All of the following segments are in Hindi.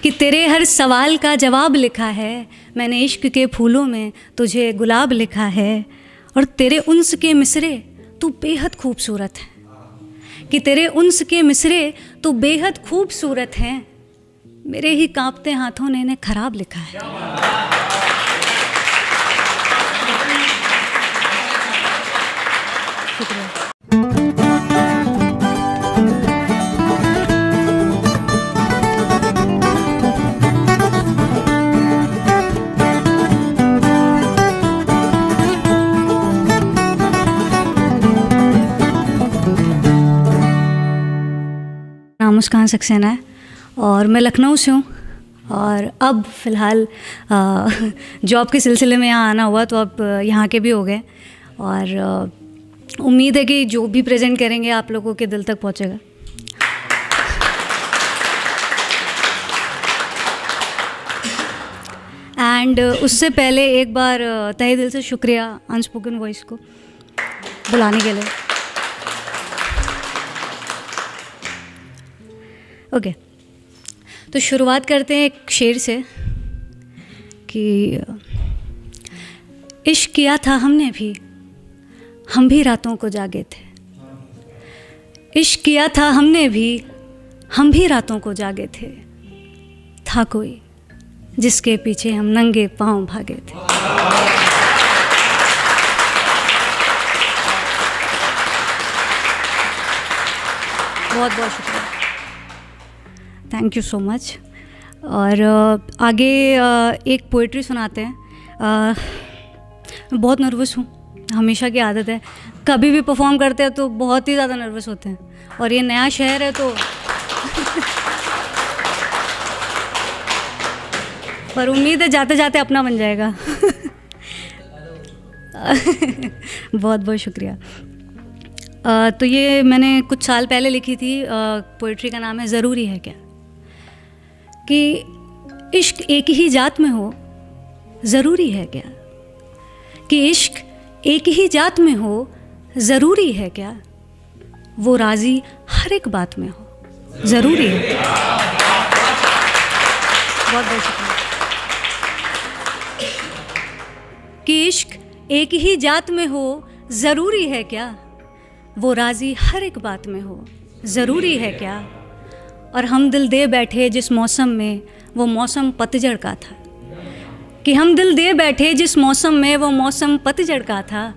कि तेरे हर सवाल का जवाब लिखा है, मैंने इश्क के फूलों में तुझे गुलाब लिखा है। और तेरे उन्स के मिसरे तू बेहद खूबसूरत है, कि तेरे उन्स के मिसरे तू बेहद खूबसूरत है, मेरे ही कांपते हाथों ने इन्हें खराब लिखा है। शुक्रिया। नाम मुस्कान सक्सेना है और मैं लखनऊ से हूँ। और अब फ़िलहाल जॉब के सिलसिले में यहाँ आना हुआ, तो अब यहाँ के भी हो गए। और उम्मीद है कि जो भी प्रेजेंट करेंगे आप लोगों के दिल तक पहुँचेगा। एंड उससे पहले एक बार तहे दिल से शुक्रिया अनस्पोकन वॉइस को बुलाने के लिए। ओके, तो शुरुआत करते हैं एक शेर से कि इश्क किया था हमने भी, हम भी रातों को जागे थे। इश्क किया था हमने भी, हम भी रातों को जागे थे। था कोई जिसके पीछे हम नंगे पांव भागे थे। बहुत बहुत शुक्रिया, थैंक यू सो मच। और आगे एक पोइट्री सुनाते हैं। मैं बहुत नर्वस हूँ, हमेशा की आदत है। कभी भी परफॉर्म करते हैं तो बहुत ही ज़्यादा नर्वस होते हैं, और ये नया शहर है तो पर उम्मीद है जाते जाते अपना बन जाएगा। बहुत बहुत शुक्रिया। तो ये मैंने कुछ साल पहले लिखी थी। पोइट्री का नाम है ज़रूरी है क्या। कि इश्क एक ही जात में हो, ज़रूरी है क्या। कि इश्क एक ही जात में हो, ज़रूरी है क्या। वो राज़ी हर एक बात में हो, ज़रूरी है क्या। बहुत बहुत शुक्रिया। कि इश्क एक ही जात में हो, ज़रूरी है क्या। वो राज़ी हर एक बात में हो, ज़रूरी है क्या। और हम दिल दे बैठे जिस मौसम में, वो मौसम पतझड़ का था। कि हम दिल दे बैठे जिस मौसम में, वो मौसम पतझड़ का था।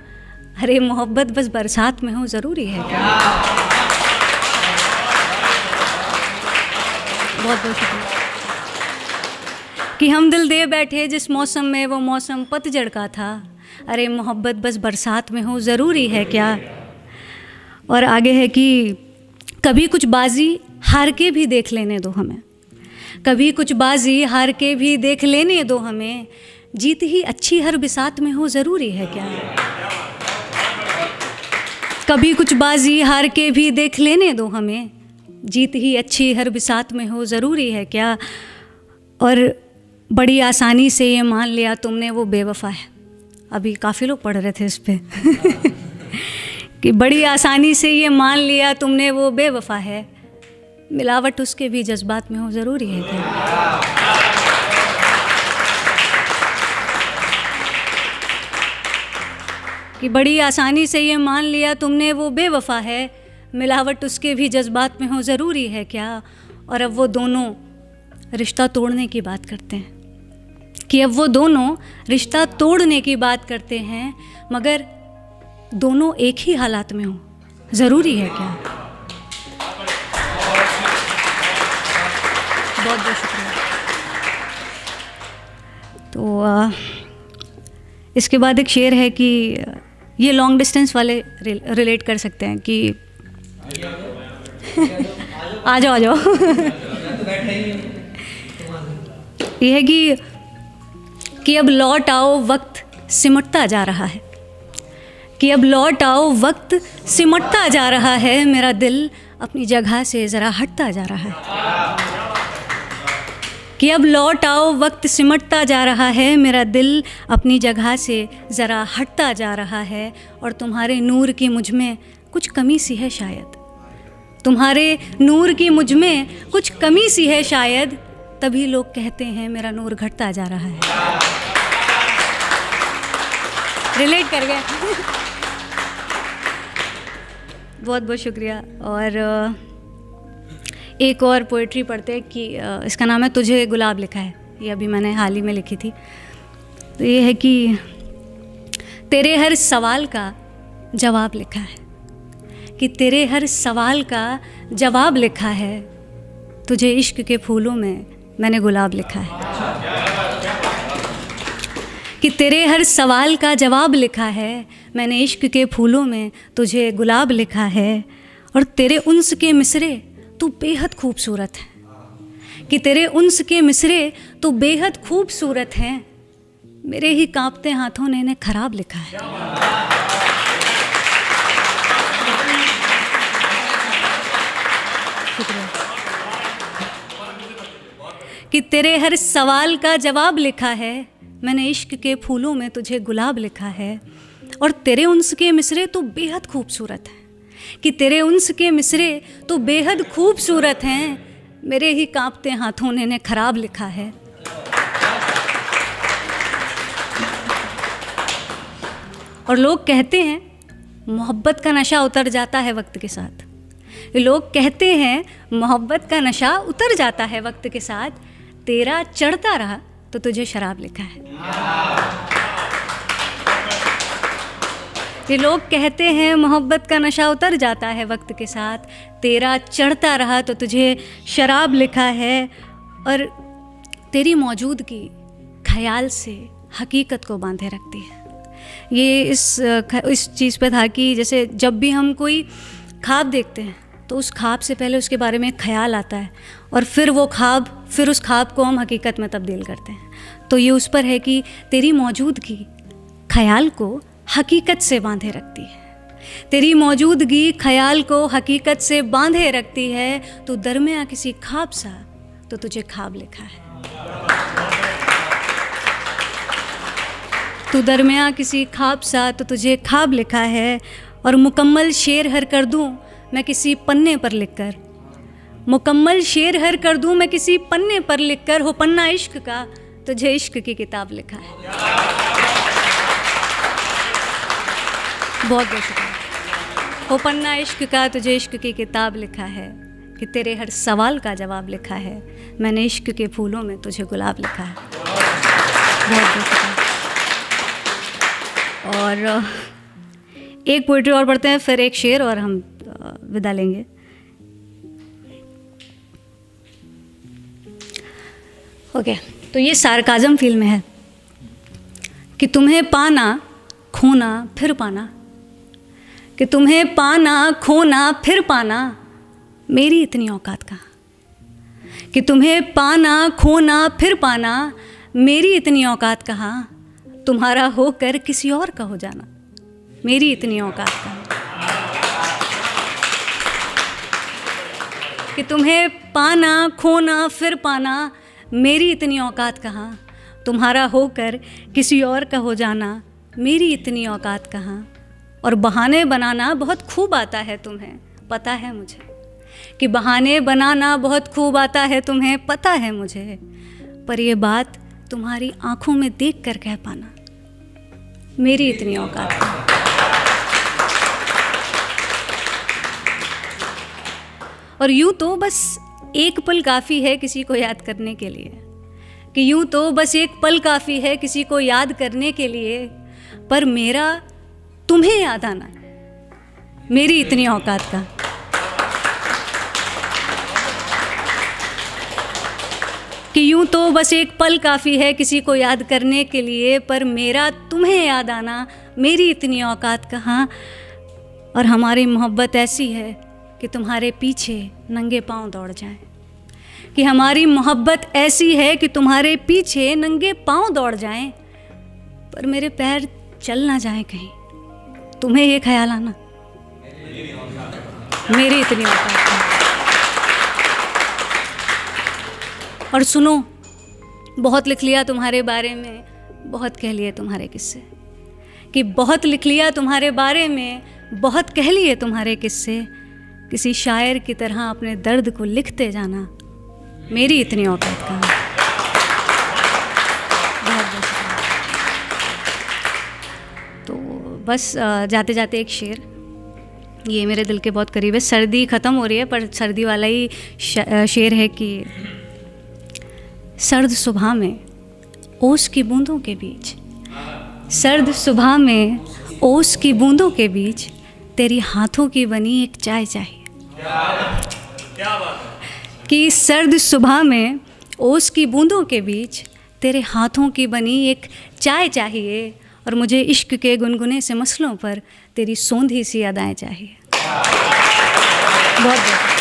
अरे मोहब्बत बस बरसात में हो, ज़रूरी है क्या। बहुत बहुत शुक्रिया। कि हम दिल दे बैठे जिस मौसम में, वो मौसम पतझड़ का था। अरे मोहब्बत बस बरसात में हो, ज़रूरी है क्या। और आगे है कि कभी कुछ बाजी हार के भी देख लेने दो हमें। कभी कुछ बाजी हार के भी देख लेने दो हमें। जीत ही अच्छी हर बिसात में हो, ज़रूरी है क्या। कभी कुछ बाजी हार के भी देख लेने दो हमें। जीत ही अच्छी हर बिसात में हो, ज़रूरी है क्या। और बड़ी आसानी से ये मान लिया तुमने वो बेवफा है। अभी काफ़ी लोग पढ़ रहे थे इस पे। कि बड़ी आसानी से ये मान लिया तुमने वो बेवफा है। मिलावट उसके भी जज्बात में हो, ज़रूरी है क्या। कि बड़ी आसानी से ये मान लिया तुमने वो बेवफा है। मिलावट उसके भी जज्बात में हो, ज़रूरी है क्या। और अब वो दोनों रिश्ता तोड़ने की बात करते हैं। कि अब वो दोनों रिश्ता तोड़ने की बात करते हैं, मगर दोनों एक ही हालात में हो, ज़रूरी है क्या। बहुत बहुत शुक्रिया। तो इसके बाद एक शेर है कि ये लॉन्ग डिस्टेंस वाले रिलेट कर सकते हैं कि आ जाओ आ जाओ। ये है कि अब लौट आओ, वक्त सिमटता जा रहा है। कि अब लौट आओ, वक्त सिमटता जा रहा है। मेरा दिल अपनी जगह से ज़रा हटता जा रहा है। कि अब लौट आओ, वक्त सिमटता जा रहा है। मेरा दिल अपनी जगह से ज़रा हटता जा रहा है। और तुम्हारे नूर की मुझ में कुछ कमी सी है शायद। तुम्हारे नूर की मुझ में कुछ कमी सी है शायद। तभी लोग कहते हैं मेरा नूर घटता जा रहा है। रिलेट कर गए। बहुत बहुत शुक्रिया। और एक और पोइट्री पढ़ते हैं कि इसका नाम है तुझे गुलाब लिखा है, ये अभी मैंने हाल ही में लिखी थी। तो ये है कि तेरे हर सवाल का जवाब लिखा है, कि तेरे हर सवाल का जवाब लिखा है, तुझे इश्क के फूलों में मैंने गुलाब लिखा है। कि तेरे हर सवाल का जवाब लिखा है, मैंने इश्क के फूलों में तुझे गुलाब लिखा है। और तेरे उन्स के मिसरे तू बेहद खूबसूरत है, कि तेरे उन्स के मिसरे तू बेहद खूबसूरत हैं, मेरे ही कांपते हाथों ने इन्हें खराब लिखा है। कि तेरे हर सवाल का जवाब लिखा है, मैंने इश्क के फूलों में तुझे गुलाब लिखा है। और तेरे उन्स के मिसरे तो बेहद खूबसूरत है, कि तेरे उन्स के मिसरे तो बेहद खूबसूरत हैं, मेरे ही कांपते हाथों ने इन्हें खराब लिखा है। और लोग कहते हैं मोहब्बत का नशा उतर जाता है वक्त के साथ। लोग कहते हैं मोहब्बत का नशा उतर जाता है वक्त के साथ, तेरा चढ़ता रहा तो तुझे शराब लिखा है। ये लोग कहते हैं मोहब्बत का नशा उतर जाता है वक्त के साथ, तेरा चढ़ता रहा तो तुझे शराब लिखा है। और तेरी मौजूदगी ख्याल से हकीकत को बांधे रखती है। ये इस चीज़ पे था कि जैसे जब भी हम कोई ख्वाब देखते हैं तो उस ख्वाब से पहले उसके बारे में ख्याल आता है, और फिर उस ख्वाब को हम हकीकत में तब्दील करते हैं। तो ये उस पर है कि तेरी मौजूदगी ख्याल को हकीकत से बांधे रखती है। तेरी मौजूदगी ख्याल को हकीकत से बांधे रखती है। तो दरमियाँ किसी ख्वाब सा तो तुझे ख्वाब लिखा है। तू दरमियाँ किसी ख्वाब सा तो तुझे ख्वाब लिखा है। और मुकम्मल शेर हर कर दूँ मैं किसी पन्ने पर लिखकर, मुकम्मल शेर हर कर दूँ मैं किसी पन्ने पर लिखकर, हो पन्ना इश्क का तुझे इश्क की किताब लिखा है। बहुत बहुत शुक्रिया। हो पन्ना इश्क का तुझे इश्क की किताब लिखा है, कि तेरे हर सवाल का जवाब लिखा है, मैंने इश्क के फूलों में तुझे गुलाब लिखा है। बहुत बहुत शुक्रिया। और एक पोइट्री और पढ़ते हैं, फिर एक शेर और हम विदा लेंगे। ओके, तो ये सार्काज़म फील में है कि तुम्हें पाना खोना फिर पाना, कि तुम्हें पाना खोना फिर पाना, मेरी इतनी औकात कहाँ। कि तुम्हें पाना खोना फिर पाना, मेरी इतनी औकात कहाँ, तुम्हारा होकर किसी और का हो जाना, मेरी इतनी औकात कहाँ। कि तुम्हें पाना खोना फिर पाना, मेरी इतनी औकात कहाँ, तुम्हारा होकर किसी और का हो जाना, मेरी इतनी औकात कहाँ। और बहाने बनाना बहुत खूब आता है तुम्हें, पता है मुझे, कि बहाने बनाना बहुत खूब आता है तुम्हें, पता है मुझे। पर ये बात तुम्हारी आंखों में देख कर कह पाना, मेरी इतनी औकात कहाँ। और यूँ तो बस एक पल काफ़ी है किसी को याद करने के लिए, कि यूँ तो बस एक पल काफ़ी है किसी को याद करने के लिए, पर मेरा तुम्हें याद आना मेरी इतनी औकात का। कि यूँ तो बस एक पल काफ़ी है किसी को याद करने के लिए, पर मेरा तुम्हें याद आना मेरी इतनी औकात कहाँ। और हमारी मोहब्बत ऐसी है कि तुम्हारे पीछे नंगे पांव दौड़ जाएं, कि हमारी मोहब्बत ऐसी है कि तुम्हारे पीछे नंगे पांव दौड़ जाएं, पर मेरे पैर चल ना जाएं कहीं, तुम्हें ये ख्याल आना मेरी इतनी औकात है। और सुनो, बहुत लिख लिया तुम्हारे बारे में, बहुत कह लिए तुम्हारे किस्से, कि बहुत लिख लिया तुम्हारे बारे में, बहुत कह लिए तुम्हारे किस्से, किसी शायर की तरह अपने दर्द को लिखते जाना, मेरी इतनी औकात कहाँ। बस जाते जाते एक शेर, ये मेरे दिल के बहुत करीब है। सर्दी ख़त्म हो रही है पर सर्दी वाला ही शेर है कि सर्द सुबह में ओस की बूंदों के बीच, सर्द सुबह में ओस की बूंदों के बीच तेरी हाथों की बनी एक चाय चाहिए। क्या बात है। कि सर्द सुबह में ओस की बूंदों के बीच तेरे हाथों की बनी एक चाय चाहिए, और मुझे इश्क के गुनगुने से मसलों पर तेरी सोंधी सी अदाएं चाहिए। बहुत बहुत